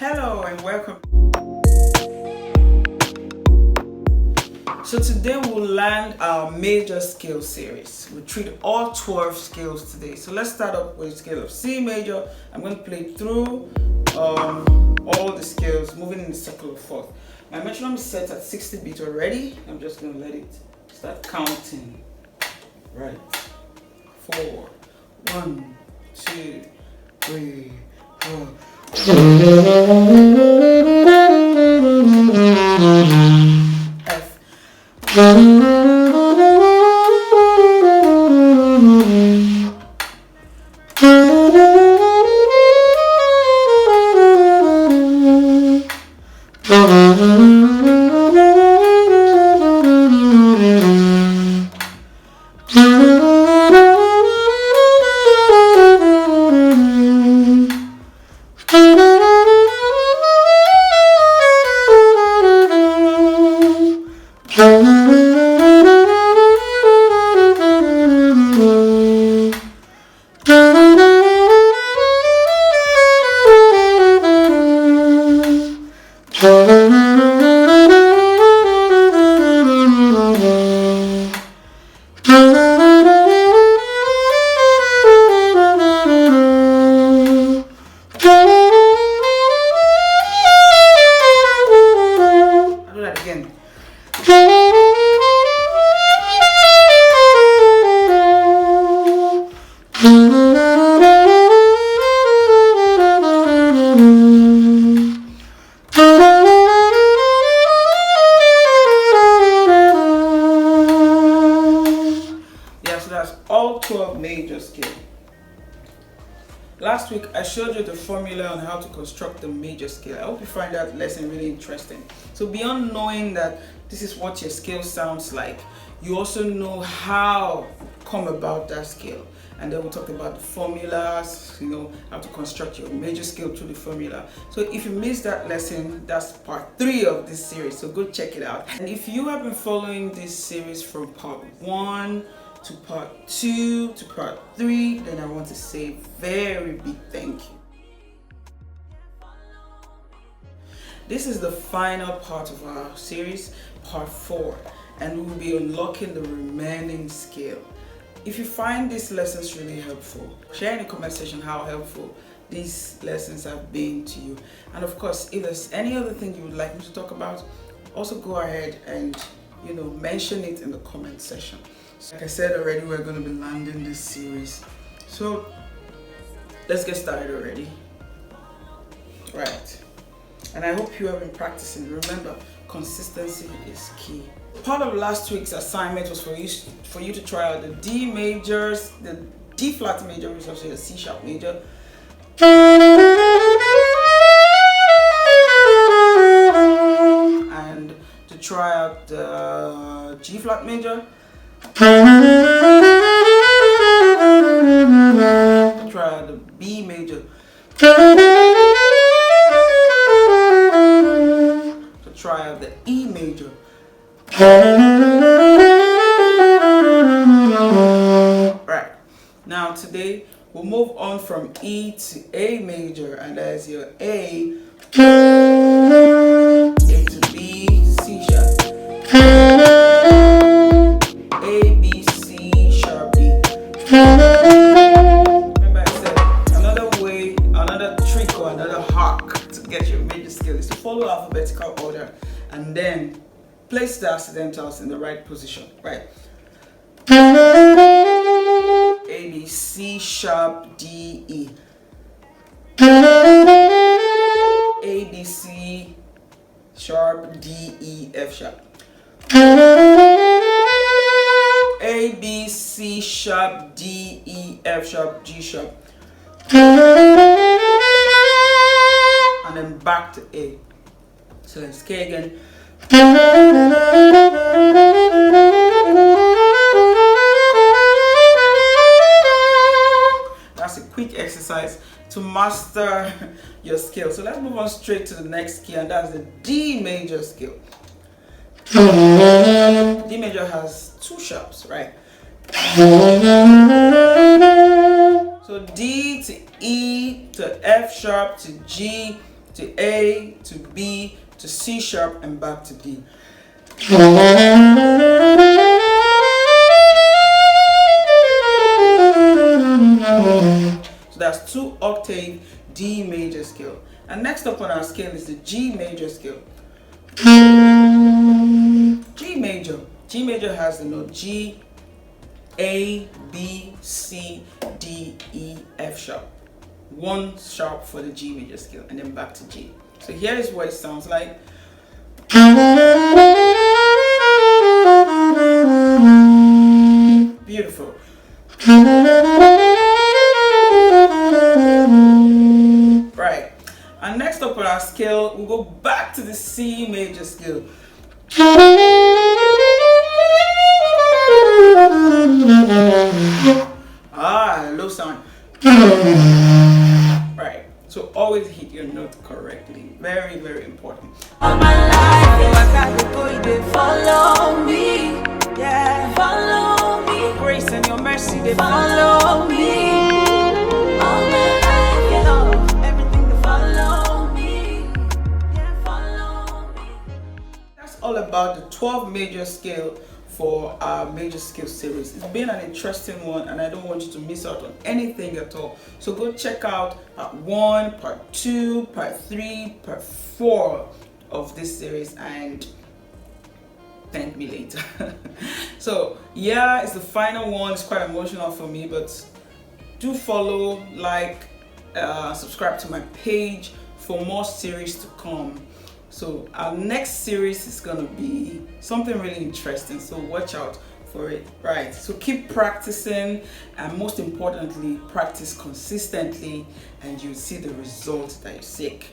Hello and welcome. So today we'll learn our major scale series. We'll treat all 12 scales today. So let's start up with the scale of C major. I'm going to play through all the scales, moving in the circle of fourth. My metronome is set at 60 beats already. I'm just going to let it start counting. Right. 4, 1, 2, 3, 4. F. All 12 major scales. Last week I showed you the formula on how to construct the major scale. I hope you find that lesson really interesting. So beyond knowing that this is what your scale sounds like, you also know how come about that scale. And then we'll talk about the formulas, how to construct your major scale through the formula. So if you missed that lesson, that's part 3 of this series. So go check it out. And if you have been following this series from part 1 to part 2 to part 3, then I want to say very big thank you. This is the final part of our series, part 4, and we will be unlocking the remaining scale. If you find these lessons really helpful, share in the comment section how helpful these lessons have been to you. And of course, if there's any other thing you would like me to talk about, also go ahead and mention it in the comment section. Like I said already, we're going to be landing this series. So let's get started already. Right. And I hope you have been practicing. Remember, consistency is key. Part of last week's assignment was for you to try out the D majors, the D flat major, which is actually a C sharp major. And to try out the G flat major. Try out the B major. To try out the E major. Right. Now today we'll move on from E to A major, and that's your A to B, C sharp. A, B, C, sharp, D. Remember I said another trick or another hack to get your major scale is to follow alphabetical order and then place the accidentals in the right position, right? A, B, C, sharp, D, E. A, B, C, sharp, D, E, F sharp. A, B, C sharp, D, E, F sharp, G sharp. And then back to A. So let's K again. That's a quick exercise to master your scale. So let's move on straight to the next key, and that's the D major scale. D major has 2 sharps, right? So D to E to F sharp to G to A, to B, to C sharp, and back to D. So that's 2 octave D major scale. And next up on our scale is the G major scale. G major. G major has the note G, A, B, C, D, E, F sharp. 1 sharp for the G major scale, and then back to G. So here is what it sounds like. Beautiful. Right. And next up on our scale, we'll go back to the C major scale. Low sound. Right. So always hit your note correctly. Very, very important. All my life, I got to go, they follow me. Yeah, follow me. Grace and your mercy, they follow me. All my life, you know, everything they follow me. Yeah, follow me. That's all about the 12 major scale for our major scale series. It's been an interesting one, and I don't want you to miss out on anything at all. So go check out part 1, part 2, part 3, part 4 of this series, and thank me later. So yeah, it's the final one. It's quite emotional for me, but do follow, like, subscribe to my page for more series to come. So our next series is gonna be something really interesting, so watch out for it. Right, so keep practicing, and most importantly, practice consistently, and you'll see the results that you seek.